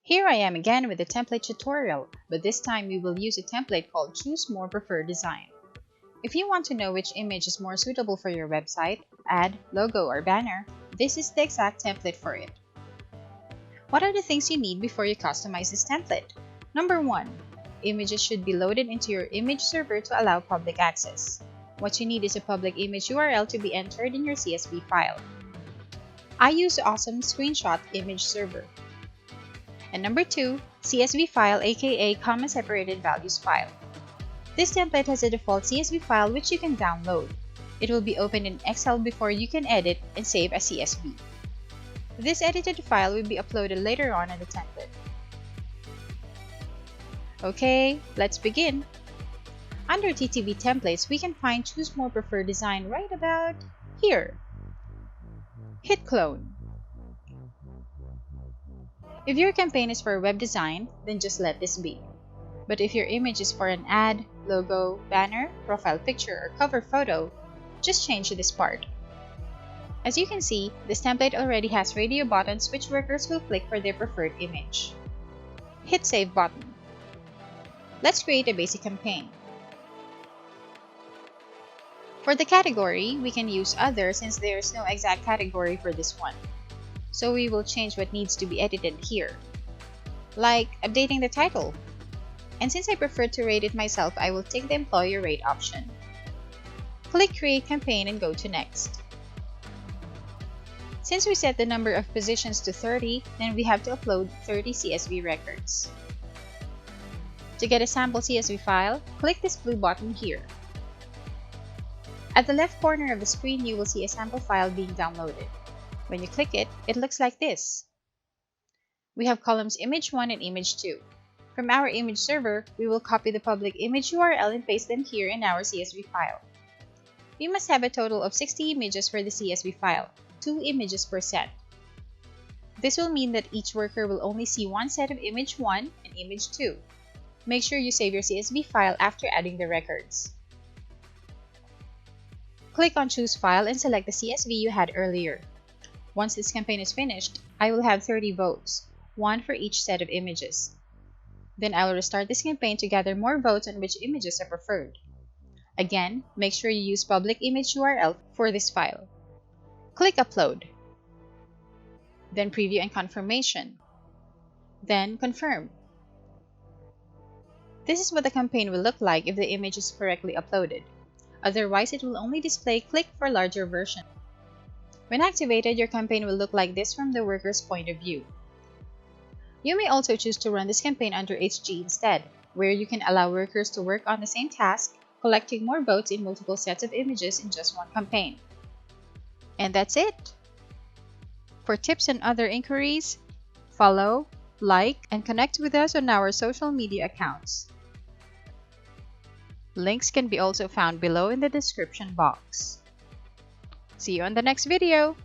Here I am again with a template tutorial, but this time we will use a template called Choose More Preferred Design. If you want to know which image is more suitable for your website, ad, logo, or banner, this is the exact template for it. What are the things you need before you customize this template? Number 1. Images should be loaded into your image server to allow public access. What you need is a public image URL to be entered in your CSV file. I use the awesome Screenshot Image Server. And number 2, CSV File aka Comma Separated Values File. This template has a default CSV file which you can download. It will be opened in Excel before you can edit and save as CSV. This edited file will be uploaded later on in the template. Okay, let's begin. Under TTB templates, we can find Choose More Preferred Design right about here. Hit clone. If your campaign is for web design, then just let this be. But if your image is for an ad, logo, banner, profile picture, or cover photo, just change this part. As you can see, this template already has radio buttons which workers will click for their preferred image. Hit Save button. Let's create a basic campaign. For the category, we can use Other since there is no exact category for this one. So we will change what needs to be edited here, like updating the title. And since I prefer to rate it myself, I will take the Employer Rate option. Click Create Campaign and go to Next. Since we set the number of positions to 30, then we have to upload 30 CSV records. To get a sample CSV file, click this blue button here. At the left corner of the screen, you will see a sample file being downloaded. When you click it, it looks like this. We have columns Image 1 and Image 2. From our image server, we will copy the public image URL and paste them here in our CSV file. We must have a total of 60 images for the CSV file, 2 images per set. This will mean that each worker will only see one set of Image 1 and Image 2. Make sure you save your CSV file after adding the records. Click on Choose File and select the CSV you had earlier. Once this campaign is finished, I will have 30 votes, 1 for each set of images. Then I will restart this campaign to gather more votes on which images are preferred. Again, make sure you use public image URL for this file. Click Upload. Then Preview and Confirmation. Then Confirm. This is what the campaign will look like if the image is correctly uploaded. Otherwise, it will only display Click for larger version. When activated, your campaign will look like this from the worker's point of view. You may also choose to run this campaign under HG instead, where you can allow workers to work on the same task, collecting more votes in multiple sets of images in just one campaign. And that's it! For tips and other inquiries, follow, like, and connect with us on our social media accounts. Links can be also found below in the description box. See you on the next video!